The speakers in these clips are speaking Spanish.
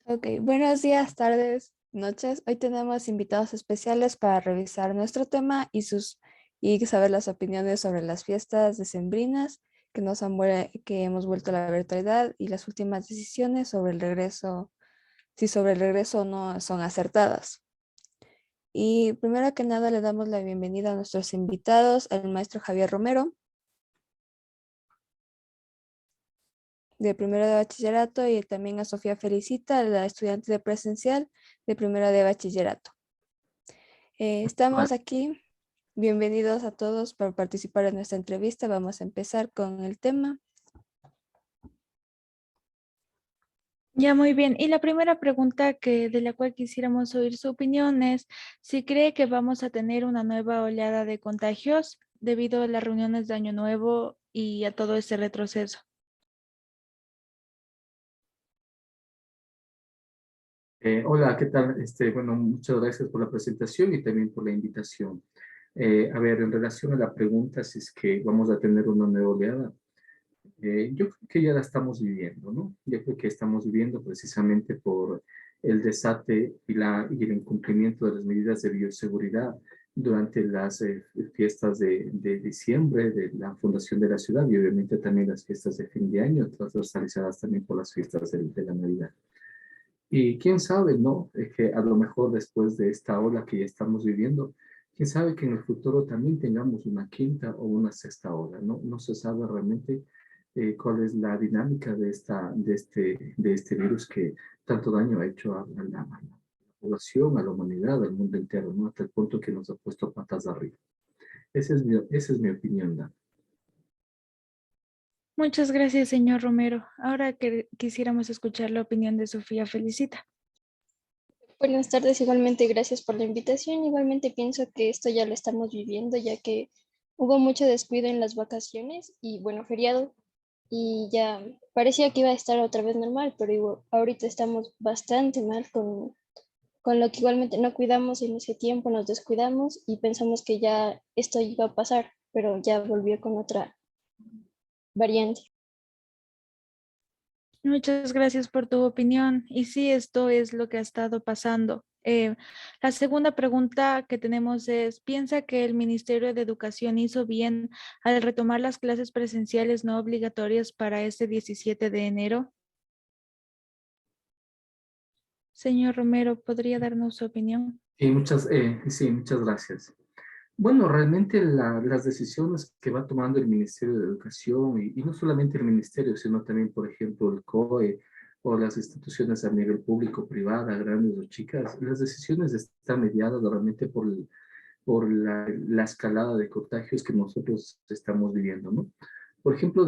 Ok, buenos días, tardes, noches. Hoy tenemos invitados especiales para revisar nuestro tema y saber las opiniones sobre las fiestas decembrinas que hemos vuelto a la virtualidad y las últimas decisiones sobre el regreso, si sobre el regreso o no son acertadas. Y primero que nada le damos la bienvenida a nuestros invitados, al maestro Javier Romero, de primero de bachillerato, y también a Sofía Felicita, la estudiante de presencial de primero de bachillerato. Vale. Estamos aquí. Bienvenidos a todos por participar en nuestra entrevista. Vamos a empezar con el tema. Ya, muy bien. Y la primera pregunta de la cual quisiéramos oír su opinión es si cree que vamos a tener una nueva oleada de contagios debido a las reuniones de Año Nuevo y a todo este retroceso. Hola, ¿qué tal? Bueno, muchas gracias por la presentación y también por la invitación. A ver, en relación a la pregunta, si es que vamos a tener una nueva oleada, yo creo que ya la estamos viviendo, ¿no? Yo creo que estamos viviendo precisamente por el desate y el incumplimiento de las medidas de bioseguridad durante las fiestas de diciembre de la fundación de la ciudad y obviamente también las fiestas de fin de año, transversalizadas también por las fiestas de la Navidad. Y quién sabe, ¿no? Es que a lo mejor después de esta ola que ya estamos viviendo, quién sabe que en el futuro también tengamos una quinta o una sexta ola, ¿no? No se sabe realmente cuál es la dinámica de este virus que tanto daño ha hecho a la población, a la humanidad, al mundo entero, ¿no? Hasta el punto que nos ha puesto patas arriba. Esa es mi opinión, Dan. Muchas gracias, señor Romero. Ahora que quisiéramos escuchar la opinión de Sofía Felicita. Buenas tardes, igualmente gracias por la invitación. Igualmente pienso que esto ya lo estamos viviendo, ya que hubo mucho descuido en las vacaciones y bueno, feriado, y ya parecía que iba a estar otra vez normal, pero ahorita estamos bastante mal con lo que igualmente no cuidamos en ese tiempo, nos descuidamos y pensamos que ya esto iba a pasar, pero ya volvió con otra variante. Muchas gracias por tu opinión. Y sí, esto es lo que ha estado pasando. La segunda pregunta que tenemos es, ¿piensa que el Ministerio de Educación hizo bien al retomar las clases presenciales no obligatorias para este 17 de enero? Señor Romero, ¿podría darnos su opinión? Sí, muchas gracias. Bueno, realmente las decisiones que va tomando el Ministerio de Educación, y no solamente el Ministerio, sino también, por ejemplo, el COE o las instituciones a nivel público, privada, grandes o chicas, las decisiones están mediadas realmente por la escalada de contagios que nosotros estamos viviendo, ¿no? Por ejemplo,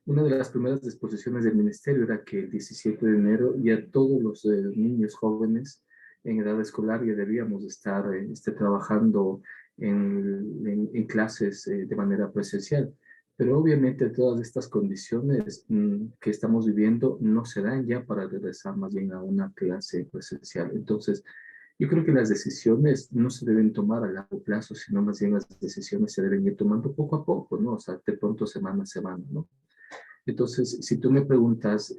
una de las primeras disposiciones del Ministerio era que el 17 de enero ya todos los niños jóvenes en edad escolar ya debíamos estar trabajando en clases de manera presencial. Pero obviamente todas estas condiciones que estamos viviendo no se dan ya para regresar más bien a una clase presencial. Entonces, yo creo que las decisiones no se deben tomar a largo plazo, sino más bien las decisiones se deben ir tomando poco a poco, ¿no? O sea, de pronto semana a semana, ¿no? Entonces, si tú me preguntas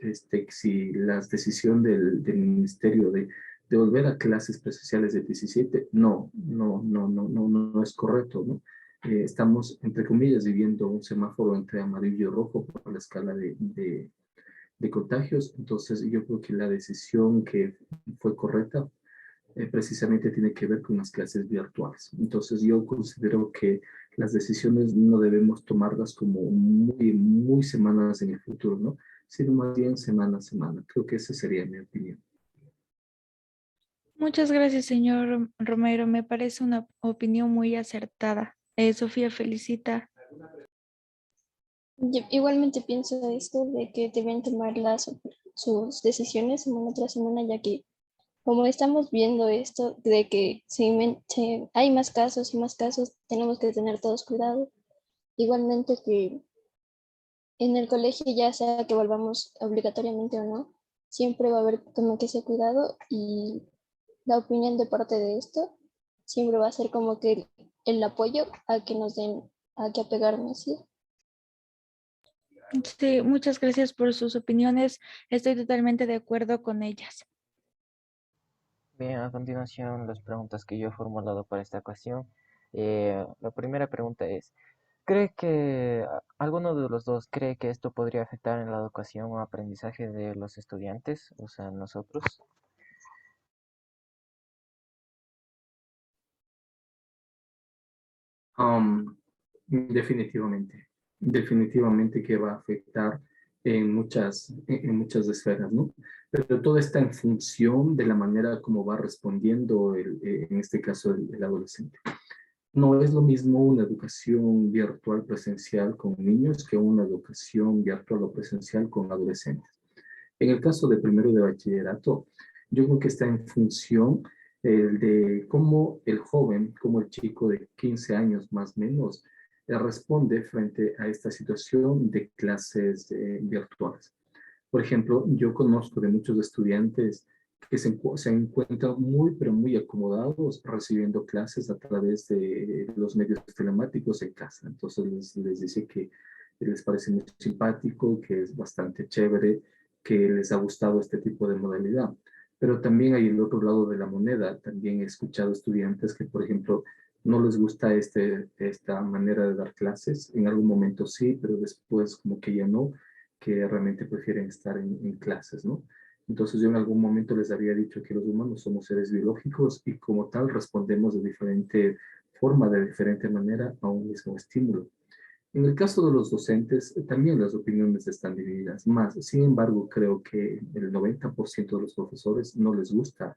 si la decisión del ministerio de volver a clases presenciales de 17, no es correcto, ¿no? Estamos, entre comillas, viviendo un semáforo entre amarillo y rojo por la escala de contagios. Entonces, yo creo que la decisión que fue correcta precisamente tiene que ver con las clases virtuales. Entonces yo considero que las decisiones no debemos tomarlas como muy semanas en el futuro, ¿no? Sino más bien semana a semana. Creo que esa sería mi opinión. Muchas gracias, señor Romero. Me parece una opinión muy acertada. Sofía Felicita. Yo igualmente pienso esto de que deben tomar sus decisiones semana tras semana, ya que como estamos viendo esto de que hay más casos y más casos, tenemos que tener todos cuidado. Igualmente que en el colegio, ya sea que volvamos obligatoriamente o no, siempre va a haber como que ese cuidado, y la opinión de parte de esto siempre va a ser como que el apoyo a que nos den, a que apegarnos, ¿sí? Sí, muchas gracias por sus opiniones. Estoy totalmente de acuerdo con ellas. Bien, a continuación las preguntas que yo he formulado para esta ocasión. La primera pregunta es, ¿cree que alguno de los dos cree que esto podría afectar en la educación o aprendizaje de los estudiantes, o sea, nosotros? Um, definitivamente, definitivamente que va a afectar en muchas esferas, ¿no? Pero todo está en función de la manera como va respondiendo, en este caso, el adolescente. No es lo mismo una educación virtual presencial con niños que una educación virtual o presencial con adolescentes. En el caso de primero de bachillerato, yo creo que está en función de cómo el joven, cómo el chico de 15 años más o menos, responde frente a esta situación de clases virtuales. Por ejemplo, yo conozco de muchos estudiantes que se encuentran muy, pero muy acomodados recibiendo clases a través de los medios telemáticos en casa. Entonces les dice que les parece muy simpático, que es bastante chévere, que les ha gustado este tipo de modalidad. Pero también hay el otro lado de la moneda. También he escuchado estudiantes que, por ejemplo, no les gusta esta manera de dar clases. En algún momento sí, pero después como que ya no, que realmente prefieren estar en clases, ¿no? Entonces yo en algún momento les había dicho que los humanos somos seres biológicos y como tal respondemos de diferente forma, de diferente manera a un mismo estímulo. En el caso de los docentes, también las opiniones están divididas. Más, sin embargo, creo que el 90% de los profesores no les gusta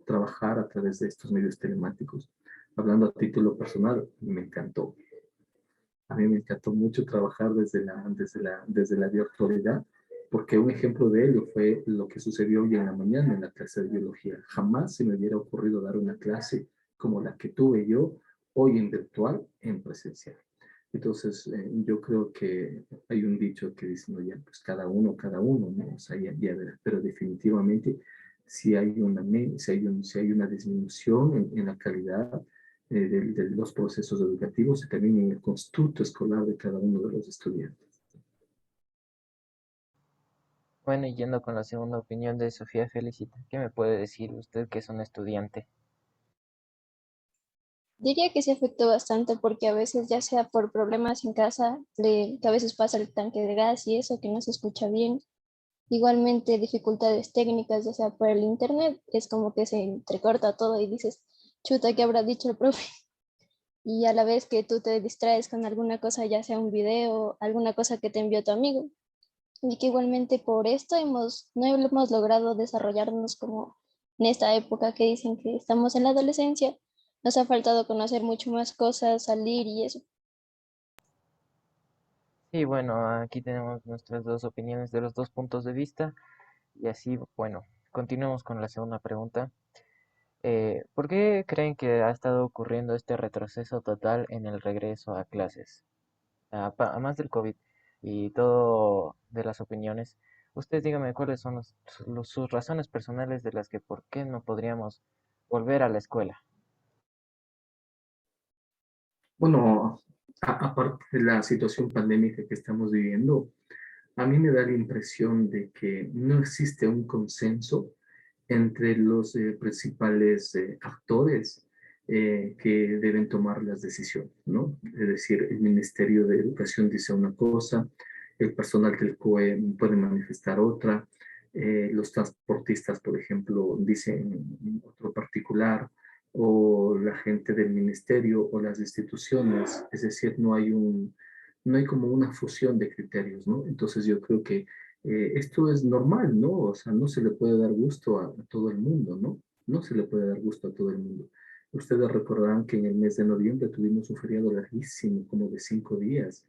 trabajar a través de estos medios telemáticos. Hablando a título personal, me encantó. A mí me encantó mucho trabajar desde la virtualidad, porque un ejemplo de ello fue lo que sucedió hoy en la mañana en la clase de biología. Jamás se me hubiera ocurrido dar una clase como la que tuve yo hoy en virtual, en presencial. Entonces, yo creo que hay un dicho que dice, no, ya, pues cada uno, ¿no? O sea, ya verá, pero definitivamente si hay una disminución en la calidad de los procesos educativos y también en el constructo escolar de cada uno de los estudiantes. Bueno, y yendo con la segunda opinión de Sofía Felicita, ¿qué me puede decir usted que es un estudiante? Diría que se afectó bastante porque a veces, ya sea por problemas en casa, que a veces pasa el tanque de gas y eso, que no se escucha bien. Igualmente, dificultades técnicas, ya sea por el internet, es como que se entrecorta todo y dices, chuta, ¿qué habrá dicho el profe? Y a la vez que tú te distraes con alguna cosa, ya sea un video, alguna cosa que te envió tu amigo. Y que igualmente por esto no hemos logrado desarrollarnos como en esta época que dicen que estamos en la adolescencia. Nos ha faltado conocer mucho más cosas, salir y eso. Y bueno, aquí tenemos nuestras dos opiniones de los dos puntos de vista. Y así, bueno, continuemos con la segunda pregunta. ¿Por qué creen que ha estado ocurriendo este retroceso total en el regreso a clases? Además del COVID y todo de las opiniones, usted dígame cuáles son sus razones personales de las que por qué no podríamos volver a la escuela. Bueno, aparte de la situación pandémica que estamos viviendo, a mí me da la impresión de que no existe un consenso entre los principales actores que deben tomar las decisiones, ¿no? Es decir, el Ministerio de Educación dice una cosa, el personal del COE puede manifestar otra, los transportistas, por ejemplo, dicen otro particular, o la gente del ministerio o las instituciones, es decir, no hay como una fusión de criterios, ¿no? Entonces yo creo que esto es normal, ¿no? O sea, no se le puede dar gusto a todo el mundo, ¿no? No se le puede dar gusto a todo el mundo. Ustedes recordarán que en el mes de noviembre tuvimos un feriado larguísimo, como de 5 días.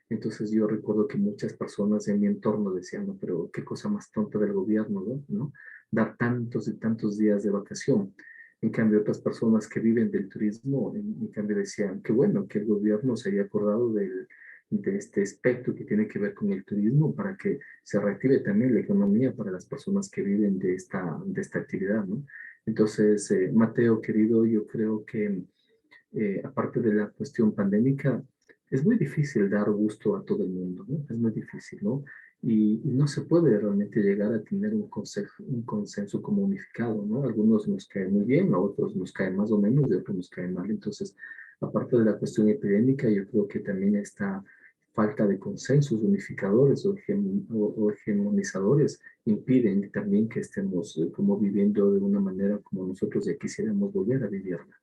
Entonces yo recuerdo que muchas personas en mi entorno decían, no, pero qué cosa más tonta del gobierno, ¿no? ¿No? Dar tantos y tantos días de vacación. En cambio, otras personas que viven del turismo, en cambio decían, qué bueno que el gobierno se haya acordado de este aspecto que tiene que ver con el turismo para que se reactive también la economía para las personas que viven de esta actividad, ¿no? Entonces, Mateo, querido, yo creo que aparte de la cuestión pandémica, es muy difícil dar gusto a todo el mundo, ¿no? Es muy difícil, ¿no? Y no se puede realmente llegar a tener un consenso como unificado, ¿no? Algunos nos caen muy bien, a otros nos caen más o menos, y otros nos caen mal. Entonces, aparte de la cuestión epidémica, yo creo que también esta falta de consensos unificadores o hegemonizadores impiden también que estemos como viviendo de una manera como nosotros ya quisiéramos volver a vivirla.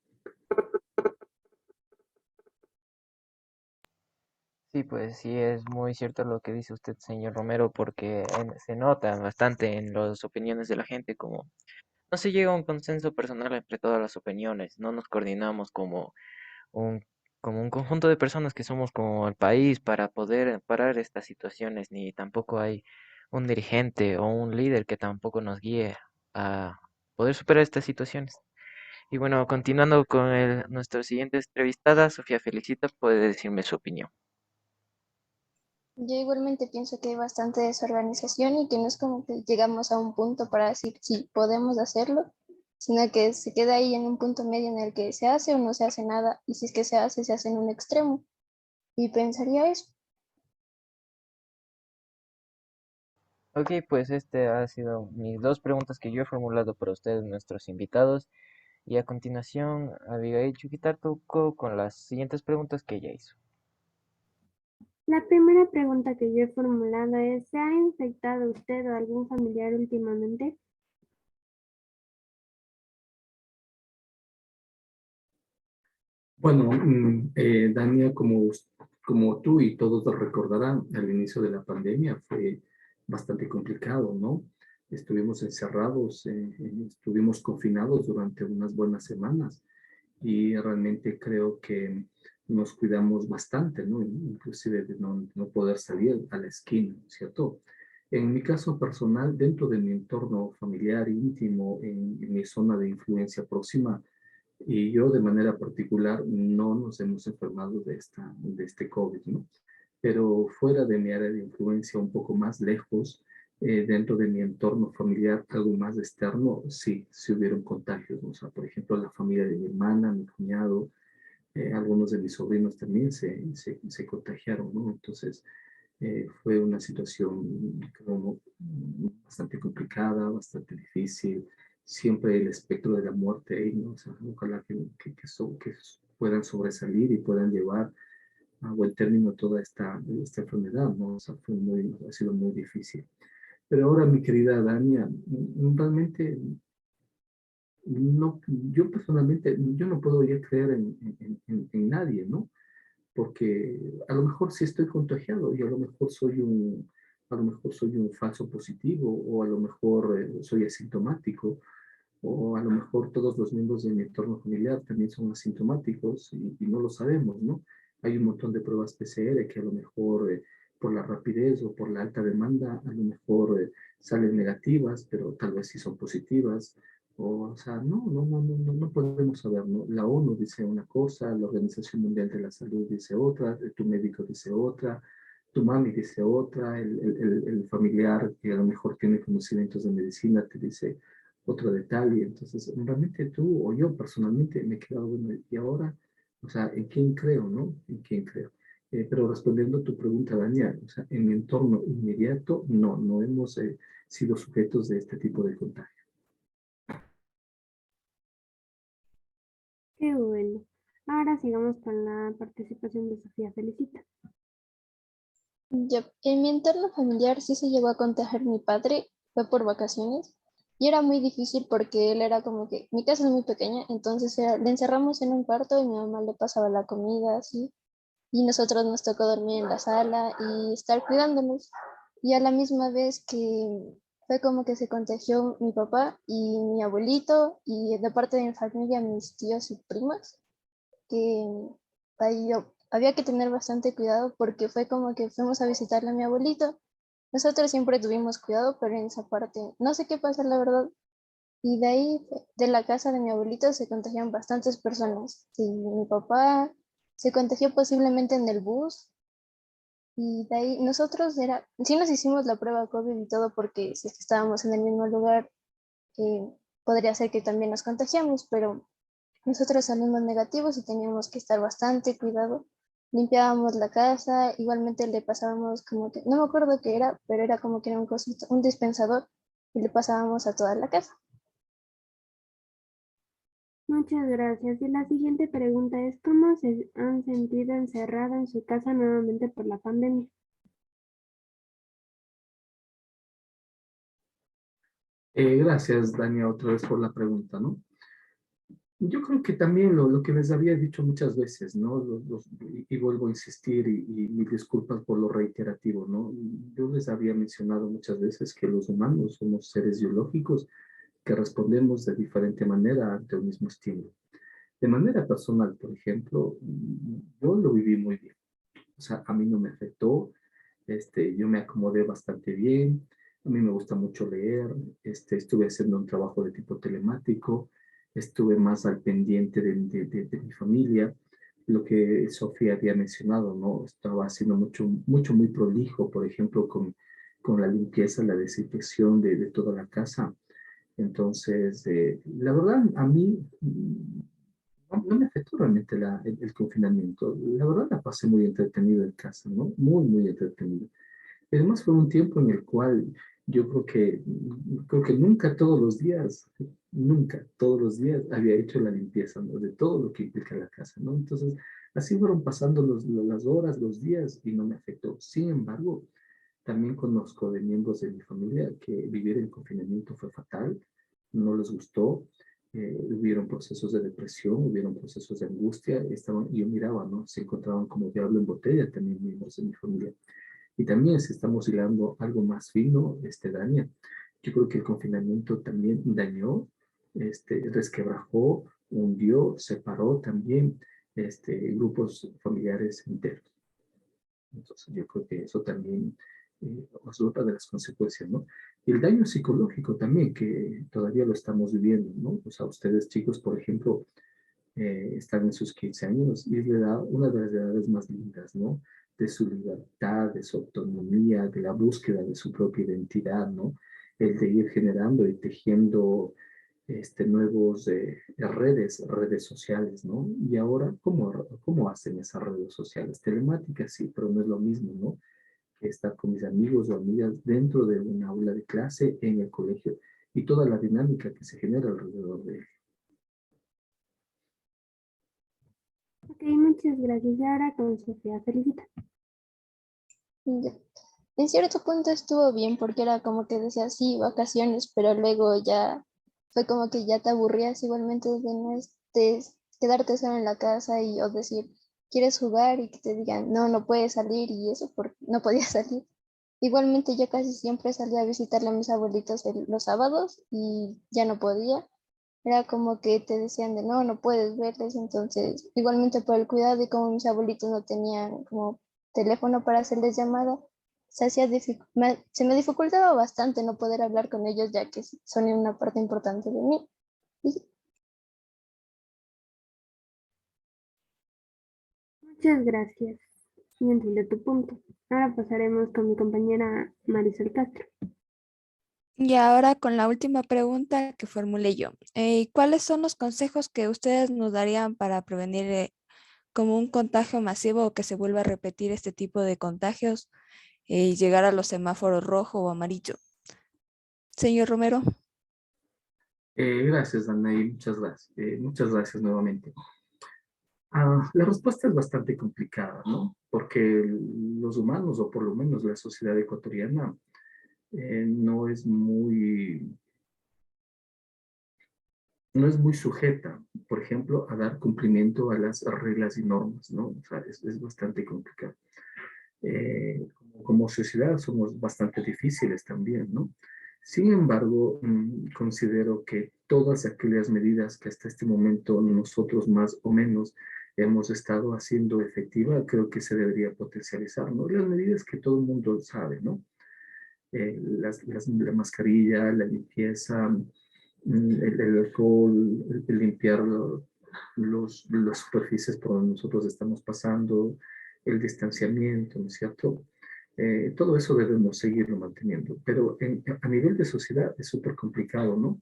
Sí, pues sí, es muy cierto lo que dice usted, señor Romero, porque se nota bastante en las opiniones de la gente, como no se llega a un consenso personal entre todas las opiniones, no nos coordinamos un, como un conjunto de personas que somos como el país para poder parar estas situaciones, ni tampoco hay un dirigente o un líder que tampoco nos guíe a poder superar estas situaciones. Y bueno, continuando con nuestra siguiente entrevistada, Sofía Felicita, puede decirme su opinión. Yo igualmente pienso que hay bastante desorganización y que no es como que llegamos a un punto para decir si podemos hacerlo, sino que se queda ahí en un punto medio en el que se hace o no se hace nada, y si es que se hace en un extremo. Y pensaría eso. Ok, pues este ha sido mis dos preguntas que yo he formulado para ustedes, nuestros invitados. Y a continuación, Abigail Chuquitar tocó con las siguientes preguntas que ella hizo. La primera pregunta que yo he formulado es, ¿se ha infectado usted o algún familiar últimamente? Bueno, Dania, como tú y todos lo recordarán, al inicio de la pandemia fue bastante complicado, ¿no? Estuvimos encerrados, estuvimos confinados durante unas buenas semanas y realmente creo que nos cuidamos bastante, ¿no? Inclusive de no poder salir a la esquina, ¿cierto? En mi caso personal, dentro de mi entorno familiar íntimo, en mi zona de influencia próxima, y yo de manera particular no nos hemos enfermado de este COVID, ¿no? Pero fuera de mi área de influencia, un poco más lejos, dentro de mi entorno familiar, algo más externo, sí hubieron contagios, ¿no? O sea, por ejemplo, la familia de mi hermana, mi cuñado, algunos de mis sobrinos también se contagiaron, ¿no? Entonces, fue una situación como bastante complicada, bastante difícil. Siempre el espectro de la muerte ahí, ¿no? O sea, ojalá que puedan sobresalir y puedan llevar a buen término toda esta enfermedad, ¿no? O sea, ha sido muy difícil. Pero ahora, mi querida Dania, realmente no, yo personalmente, yo no puedo ya creer en nadie, ¿no? Porque a lo mejor sí estoy contagiado y a lo mejor soy un falso positivo o a lo mejor soy asintomático o a lo mejor todos los miembros de mi entorno familiar también son asintomáticos y no lo sabemos, ¿no? Hay un montón de pruebas PCR que a lo mejor por la rapidez o por la alta demanda a lo mejor salen negativas, pero tal vez sí son positivas. O sea, no podemos saber, ¿no? La ONU dice una cosa, la Organización Mundial de la Salud dice otra, tu médico dice otra, tu mami dice otra, el familiar que a lo mejor tiene conocimientos de medicina te dice otro detalle. Entonces, realmente tú o yo personalmente me he quedado, bueno, y ahora, o sea, ¿en quién creo, no? ¿En quién creo? Pero respondiendo a tu pregunta, Daniel, o sea, en mi entorno inmediato, no hemos sido sujetos de este tipo de contagio. Qué bueno. Ahora sigamos con la participación de Sofía Felicita. En mi entorno familiar sí se llegó a contagiar mi padre, fue por vacaciones, y era muy difícil porque él era como que, mi casa es muy pequeña, entonces le encerramos en un cuarto y mi mamá le pasaba la comida, así, y nosotros nos tocó dormir en la sala y estar cuidándonos. Y a la misma vez que fue como que se contagió mi papá y mi abuelito, y de parte de mi familia mis tíos y primas, que ahí había que tener bastante cuidado porque fue como que fuimos a visitarle a mi abuelito. Nosotros siempre tuvimos cuidado, pero en esa parte no sé qué pasa, la verdad. Y de ahí, de la casa de mi abuelito, se contagiaron bastantes personas. Sí, mi papá se contagió posiblemente en el bus. Y de ahí nosotros sí nos hicimos la prueba COVID y todo porque si es que estábamos en el mismo lugar, eh, podría ser que también nos contagiamos, pero nosotros salimos negativos y teníamos que estar bastante cuidado limpiábamos la casa, igualmente le pasábamos como que, no me acuerdo qué era, pero era como que era un dispensador y le pasábamos a toda la casa. Muchas gracias. Y la siguiente pregunta es, ¿cómo se han sentido encerrado en su casa nuevamente por la pandemia? Gracias, Dania, otra vez por la pregunta, ¿no? Yo creo que también lo que les había dicho muchas veces, ¿no? Y vuelvo a insistir y mis disculpas por lo reiterativo, ¿no? Yo les había mencionado muchas veces que los humanos somos seres biológicos que respondemos de diferente manera ante un mismo estímulo. De manera personal, por ejemplo, yo lo viví muy bien. O sea, a mí no me afectó, yo me acomodé bastante bien, a mí me gusta mucho leer, estuve haciendo un trabajo de tipo telemático, estuve más al pendiente de mi familia, lo que Sofía había mencionado, ¿no? Estaba haciendo mucho, muy prolijo, por ejemplo, con la limpieza, la desinfección de toda la casa. Entonces, la verdad, a mí no me afectó realmente el confinamiento. La verdad la pasé muy entretenido en casa, ¿no? Muy, muy entretenido. Y además fue un tiempo en el cual yo creo que nunca todos los días había hecho la limpieza, ¿no? De todo lo que implica la casa, ¿no? Entonces, así fueron pasando las horas, los días y no me afectó. Sin embargo, también conozco de miembros de mi familia que vivir en confinamiento fue fatal, no les gustó, hubieron procesos de depresión, hubieron procesos de angustia, yo miraba, ¿no? Se encontraban como diablo en botella también miembros de mi familia. Y también si estamos hilando algo más fino, daña. Yo creo que el confinamiento también dañó, resquebrajó, hundió, separó también grupos familiares enteros. Entonces, yo creo que eso también es otra de las consecuencias, ¿no? Y el daño psicológico también, que todavía lo estamos viviendo, ¿no? O sea, ustedes chicos, por ejemplo, están en sus 15 años y es la edad, una de las edades más lindas, ¿no? De su libertad, de su autonomía, de la búsqueda de su propia identidad, ¿no? El de ir generando y tejiendo nuevos redes sociales, ¿no? Y ahora, ¿cómo hacen esas redes sociales? Telemáticas, sí, pero no es lo mismo, ¿no? Que estar con mis amigos o amigas dentro de una aula de clase en el colegio y toda la dinámica que se genera alrededor de él. Ok, muchas gracias. Y ahora con Sofía, felicita. Ya. En cierto punto estuvo bien porque era como que decía, sí, vacaciones, pero luego ya fue como que ya te aburrías igualmente de no quedarte solo en la casa y o decir, ¿quieres jugar? Y que te digan, no, no puedes salir y eso porque no podía salir. Igualmente yo casi siempre salía a visitarle a mis abuelitos los sábados y ya no podía. Era como que te decían de no, no puedes verles, entonces igualmente por el cuidado y como mis abuelitos no tenían como teléfono para hacerles llamada, se me dificultaba bastante no poder hablar con ellos ya que son una parte importante de mí. Y Muchas gracias. Y entiendo tu punto. Ahora pasaremos con mi compañera Marisol Castro. Y ahora con la última pregunta que formulé yo. ¿Cuáles son los consejos que ustedes nos darían para prevenir como un contagio masivo o que se vuelva a repetir este tipo de contagios y llegar a los semáforos rojo o amarillo? Señor Romero. Gracias, Danaí, muchas gracias. Muchas gracias nuevamente. La respuesta es bastante complicada, ¿no? Porque los humanos, o por lo menos la sociedad ecuatoriana, no es muy sujeta, por ejemplo, a dar cumplimiento a las reglas y normas, ¿no? O sea, es bastante complicado. Como sociedad somos bastante difíciles también, ¿no? Sin embargo, considero que todas aquellas medidas que hasta este momento nosotros más o menos hemos estado haciendo efectiva, creo que se debería potencializar, ¿no? Las medidas que todo el mundo sabe, ¿no? La mascarilla, la limpieza, el alcohol, el limpiar las superficies por donde nosotros estamos pasando, el distanciamiento, ¿no es cierto? Todo eso debemos seguirlo manteniendo, pero a nivel de sociedad es súper complicado, ¿no?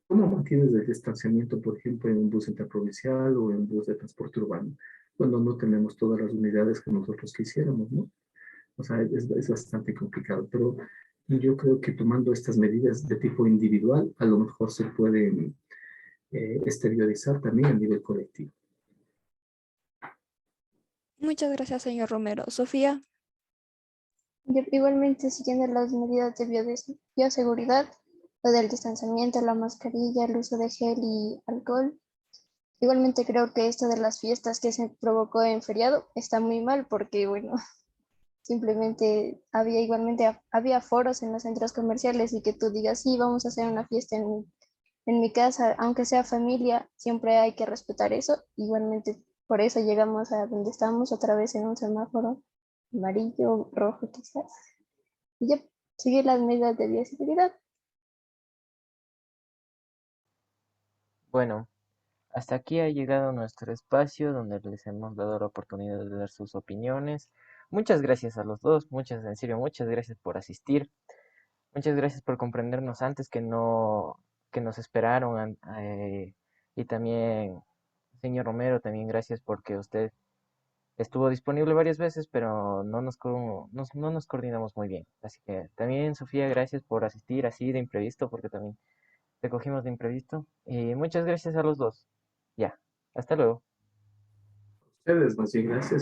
¿Cómo mantienes el distanciamiento, por ejemplo, en un bus interprovincial o en un bus de transporte urbano? cuando no tenemos todas las unidades que nosotros quisiéramos, ¿no? O sea, es bastante complicado, pero yo creo que tomando estas medidas de tipo individual, a lo mejor se pueden exteriorizar también a nivel colectivo. Muchas gracias, señor Romero. Sofía. Igualmente, siguiendo las medidas de bioseguridad, lo del distanciamiento, la mascarilla, el uso de gel y alcohol. Igualmente creo que esto de las fiestas que se provocó en feriado está muy mal porque, bueno, simplemente había foros en los centros comerciales y que tú digas, sí, vamos a hacer una fiesta en mi casa, aunque sea familia, siempre hay que respetar eso. Igualmente, por eso llegamos a donde estamos otra vez en un semáforo amarillo, rojo quizás. Y ya, seguir las medidas de bioseguridad. Bueno, hasta aquí ha llegado nuestro espacio donde les hemos dado la oportunidad de dar sus opiniones. Muchas gracias a los dos, en serio, muchas gracias por asistir. Muchas gracias por comprendernos antes que nos esperaron. Y también, señor Romero, también gracias porque usted estuvo disponible varias veces, pero no nos coordinamos muy bien. Así que también, Sofía, gracias por asistir así de imprevisto, porque también te cogimos de imprevisto. Y muchas gracias a los dos. Ya, hasta luego. Ustedes, más bien, gracias.